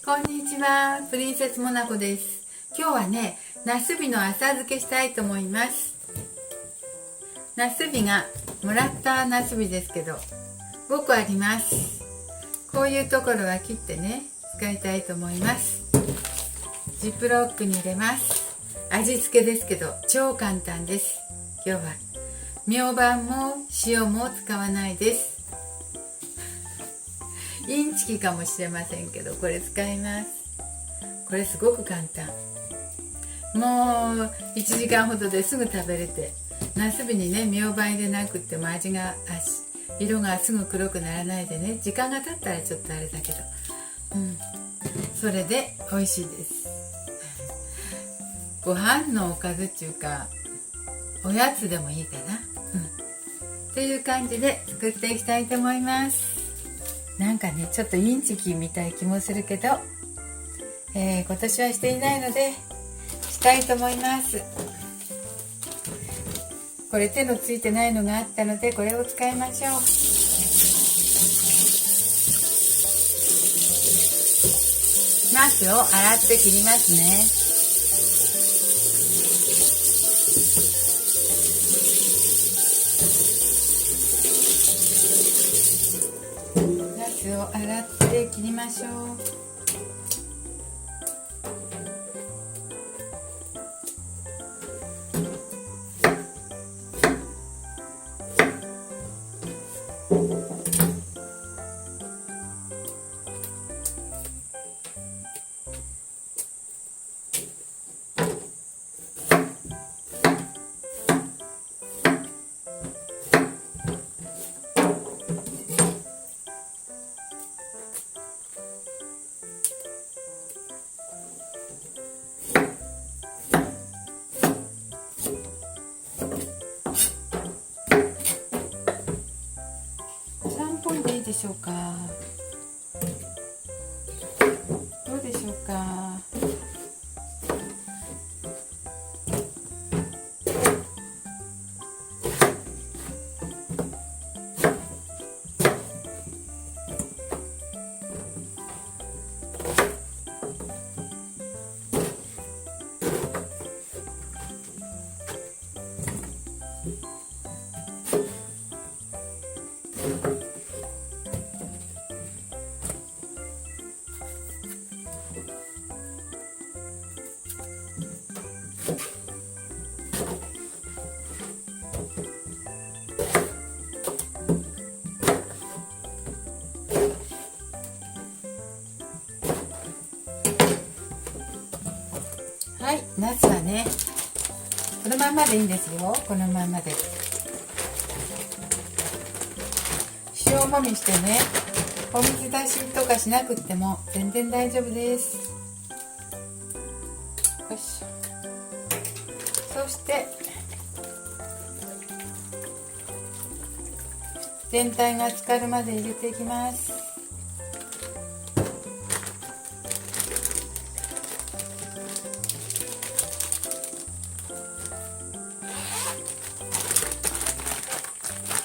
こんにちは、プリンセスモナコです。今日はね、ナスビの浅漬けしたいと思います。ナスビがもらったナスビですけど、5個あります。こういうところは切ってね、使いたいと思います。ジップロックに入れます。味付けですけど、超簡単です。今日はみょうばんも塩も使わないです。インチキかもしれませんけど、これ使います。これすごく簡単。もう1時間ほどですぐ食べれて、ナスビにね、みょうばん入れなくっても色がすぐ黒くならないでね、時間が経ったらちょっとあれだけど、それで美味しいです。ご飯のおかずっていうか、おやつでもいいかな。っていう感じで作っていきたいと思います。なんかね、ちょっとインチキみたい気もするけど、今年はしていないのでしたいと思います。これ手のついてないのがあったので、これを使いましょう。ナスを洗って切りますね。ナスを洗って切りましょう。3本でいいでしょうか。どうでしょうか。はい、ナスはね、このまんまでいいんですよ。このまんまで塩もみしてね、お水出しとかしなくっても全然大丈夫です。よし。そして全体が浸かるまで入れていきます。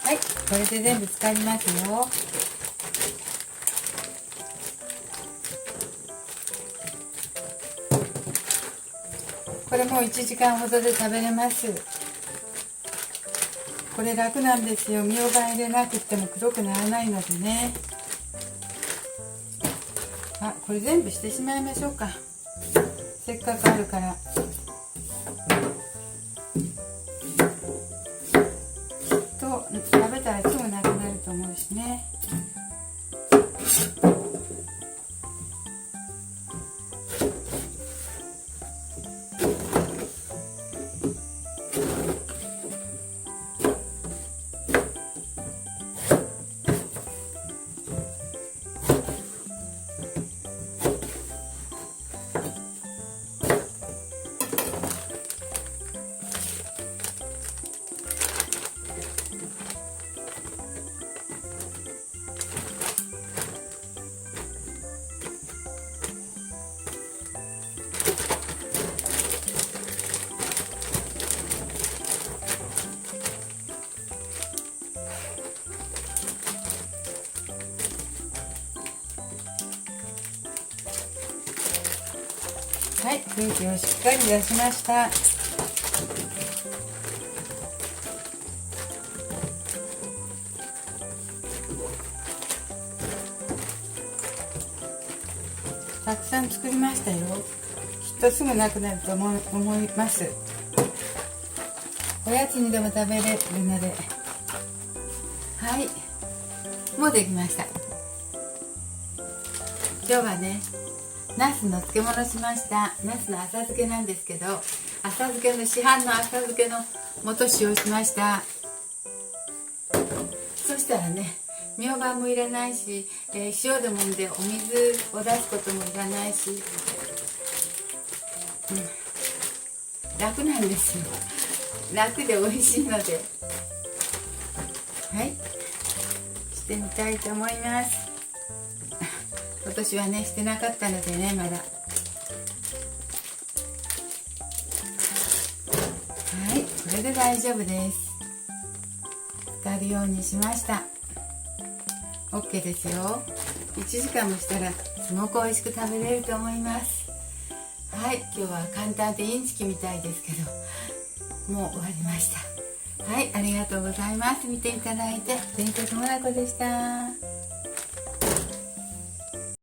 はい、これで全部浸かりますよ。これもう1時間ほどで食べれます。これ楽なんですよ。みょうがん入れなくっても黒くならないのでね。これ全部してしまいましょうか。せっかくあるから。食べたらすぐなくなると思うしね。はい、空気をしっかり出しました。たくさん作りましたよ。きっとすぐなくなると思います。おやつにでも食べれるので、はい、もうできました。今日はね、ナスの漬物しました。ナスの浅漬けなんですけど、浅漬けの市販の浅漬けの素使用しました。そしたらね、みょうがもいらないし、塩でもんでお水を出すこともいらないし、楽なんですよ。楽で美味しいので、はい、してみたいと思います。今年はね、してなかったのでね、まだ。はい、これで大丈夫です。浸るようにしました。 OK ですよ。1時間もしたらすごく美味しく食べれると思います。はい、今日は簡単でインチキみたいですけど、もう終わりました。はい、ありがとうございます。見ていただいて。弁当ともなこでした。